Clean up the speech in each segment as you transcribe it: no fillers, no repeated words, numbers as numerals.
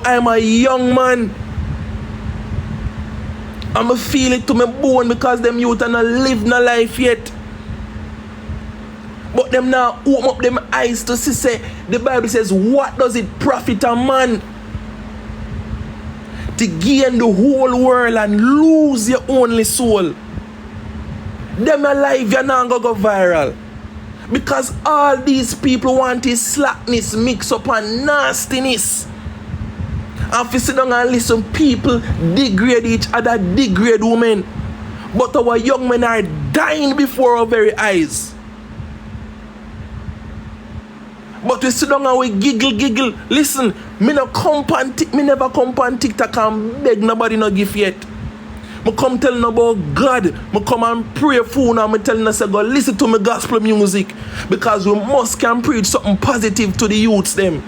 I'm a young man. I'ma feel it to my bone because them youth are not live no life yet. But them now open up them eyes to see, say, the Bible says, what does it profit a man to gain the whole world and lose your only soul? Them alive, you're not gonna go viral. Because all these people want is slackness mixed up and nastiness. And if you sit down and listen, people degrade each other, degrade women. But our young men are dying before our very eyes. But we sit down and we giggle. Listen, me never come on TikTok and beg nobody no gift yet. I come telling about God. I come and pray for you and I telling us, go listen to my gospel music. Because we must can preach something positive to the youths them.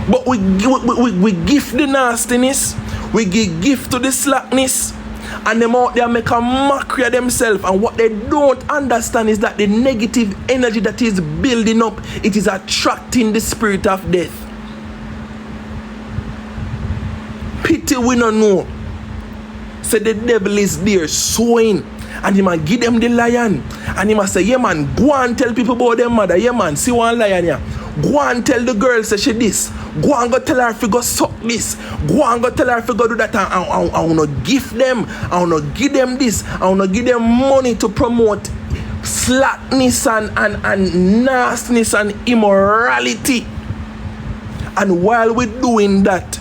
But we give the nastiness, we give gift to the slackness, and them out there make a mockery of themselves. And what they don't understand is that the negative energy that is building up, it is attracting the spirit of death. Pity we don't know. Say the devil is there sowing, and he might give them the lion, and he must say, yeah man, go and tell people about them mother. Yeah man, see one lion here. Go and tell the girl say she this. Go and go tell her if you go suck this. Go and go tell her if you go do that. I want to give them. I want to give them this. I want to give them money to promote slackness and nastiness and immorality. And while we're doing that,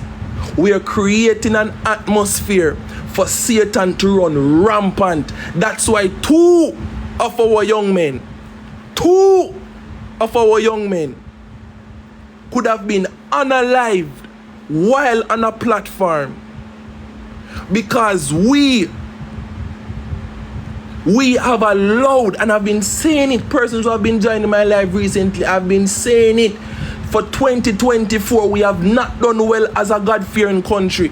we are creating an atmosphere for Satan to run rampant. That's why two of our young men could have been unalived while on a platform, because we have allowed, and I've been saying it, persons who have been joining my live recently, I've been saying it for 2024, we have not done well as a God-fearing country,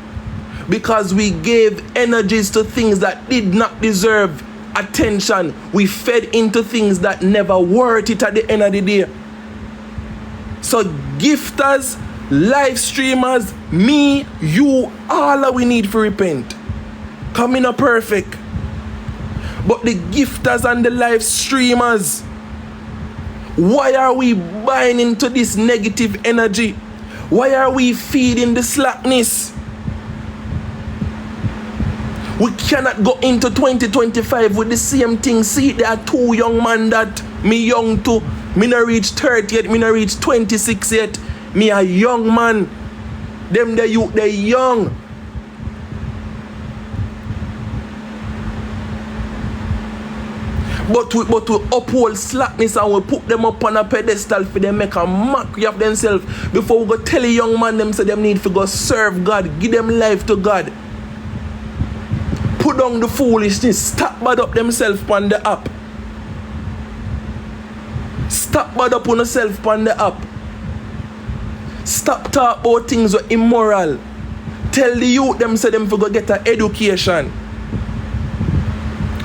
because we gave energies to things that did not deserve attention. We fed into things that never worth it at the end of the day. So gifters, live streamers, me, you, all we need for repent. Coming up perfect. But the gifters and the live streamers, why are we buying into this negative energy? Why are we feeding the slackness? We cannot go into 2025 with the same thing. See, there are two young men that me young too. Me not reach 30 yet, me not reach 26 yet. Me a young man. Them the youth, they young. But we uphold slackness and we put them up on a pedestal for them make a mockery of themselves. Before we go tell a young man them say them need to go serve God, give them life to God. Put down the foolishness, stop bad up themselves on the app. Stop bad up on yourself on the app. Stop talk about things that are immoral. Tell the youth them say them for go get an education.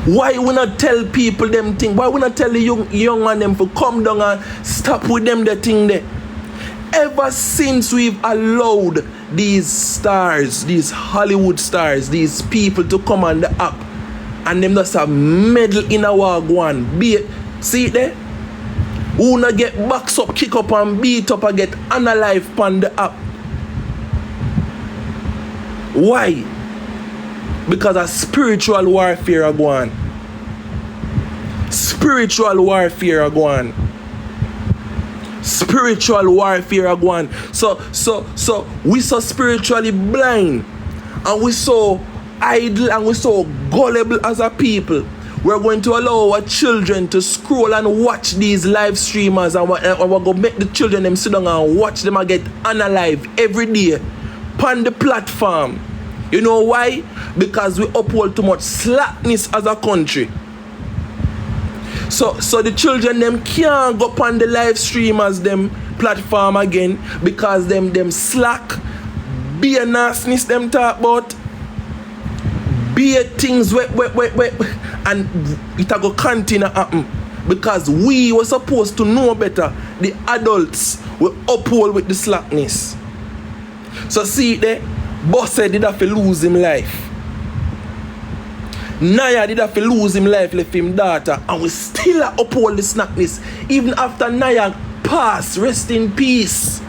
Why we not tell people them thing? Why we not tell the young man them for come down and stop with them the thing there? Ever since we've allowed these stars, these Hollywood stars, these people to come on the app and them just have medal in our one. Be it, see it there? Who not get box up, kick up and beat up and get unalive on the app. Why? Because of spiritual warfare are going. Spiritual warfare are going. Spiritual warfare are going. So we so spiritually blind, and we so idle, and we so gullible as a people. We're going to allow our children to scroll and watch these live streamers, and we're going to make the children them sit down and watch them and get unalive every day on the platform. You know why? Because we uphold too much slackness as a country. So the children them can't go on the live streamers them platform again, because them slack, be a nastiness them talk about, be a things wait, and it a go continue happen, because we were supposed to know better. The adults will uphold with the slackness. So see there, Bosse did have to lose him life. Naya did have to lose him life, left him daughter, and we still uphold the snackness. Even after Naya passed, rest in peace.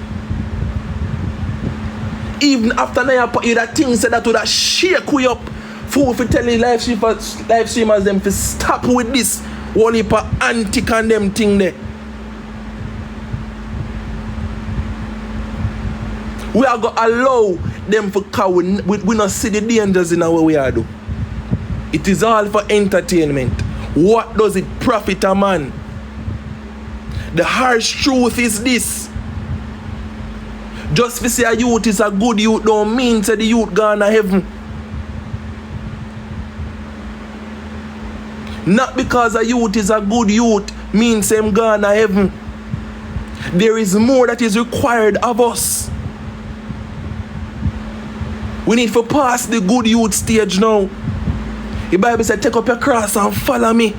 Even after Naya, you that thing said that would have shake we up. For if you tell the live streamers them to stop with this whole heap of antic and them thing there. We are going to allow them for cow. We not see the dangers in our way we do. It is all for entertainment. What does it profit a man? The harsh truth is this. Just to say a youth is a good youth don't mean say the youth gone to heaven. Not because a youth is a good youth means him gone to heaven. There is more that is required of us. We need to pass the good youth stage now. The Bible said, take up your cross and follow me.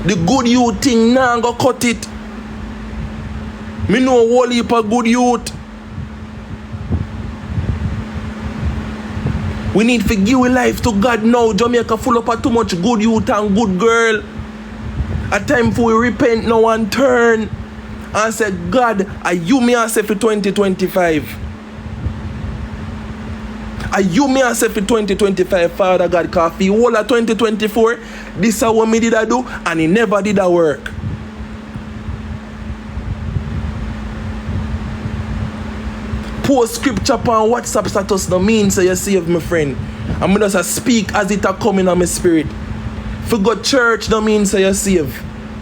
The good youth thing now go cut it. Me know a whole heap of good youth. We need to give life to God now. Jamaica full up of too much good youth and good girl. A time for we repent now and turn and say, God, are you me and say for 2025? Are you me and say for 2025, Father God? Because for all of 2024, this is what me did I do, and it never did I work. Post scripture on WhatsApp status no mean say you save my friend. I'm going to speak as it a coming on my spirit. For go church no mean say you save.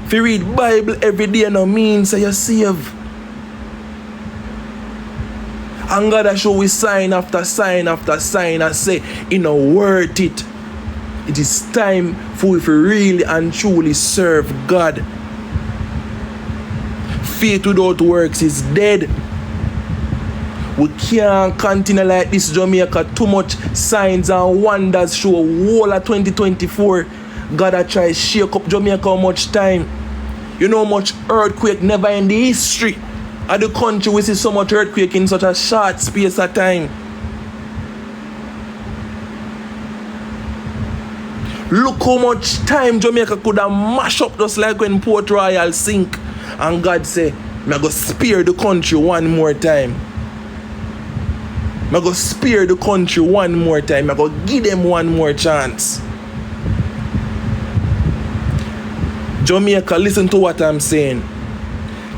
For read Bible every day no mean say you save. And God has show we sign after sign after sign and say, you know, worth it. It is time for we to really and truly serve God. Faith without works is dead. We can't continue like this, Jamaica. Too much signs and wonders show whole of 2024. God has tried to shake up Jamaica how much time. You know how much earthquake never in the history of the country we see so much earthquake in such a short space of time. Look how much time Jamaica could have mashed up just like when Port Royal sink. And God say, I'm going to spare the country one more time. I'm going to spare the country one more time. I'm going to give them one more chance. Jamaica, listen to what I'm saying.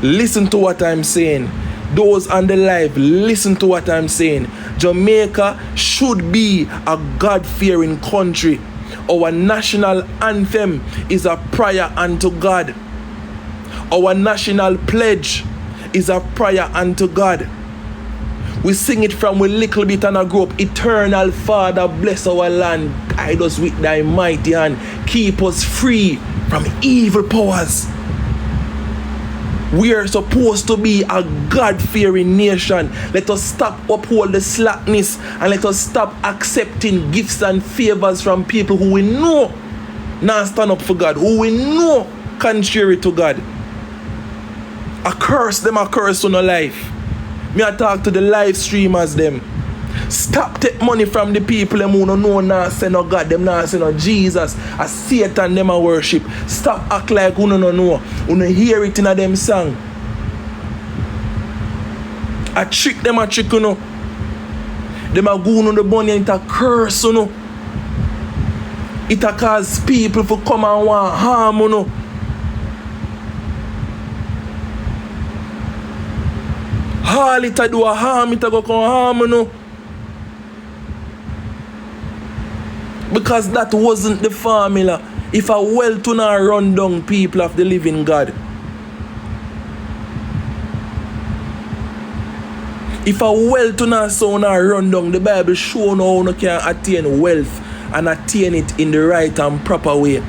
Listen to what I'm saying. Those on the live, listen to what I'm saying. Jamaica should be a God-fearing country. Our national anthem is a prayer unto God. Our national pledge is a prayer unto God. We sing it from a little bit and I grow up. Eternal Father, bless our land. Guide us with thy mighty hand. Keep us free from evil powers. We are supposed to be a God-fearing nation. Let us stop uphold the slackness and let us stop accepting gifts and favors from people who we know not stand up for God, who we know contrary to God. I curse them, I curse on a life. Me I talk to the live streamers them. Stop take money from the people them who don't know not say no God, them not say no Jesus. A Satan them a worship. Stop act like who no know. Who no hear it in a them song. I trick them a trick you know. Them a go on the bunny and it a curse you know. It a cause people to come and want harm you know. All it a do a harm, it a go come harm you know. Because that wasn't the formula. If a well-to not run down people of the living God. If a well-to not so not run down, the Bible show how you can attain wealth and attain it in the right and proper way.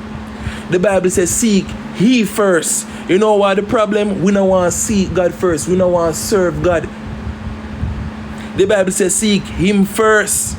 The Bible says seek He first. You know what the problem? We don't want to seek God first. We don't want to serve God. The Bible says seek Him first.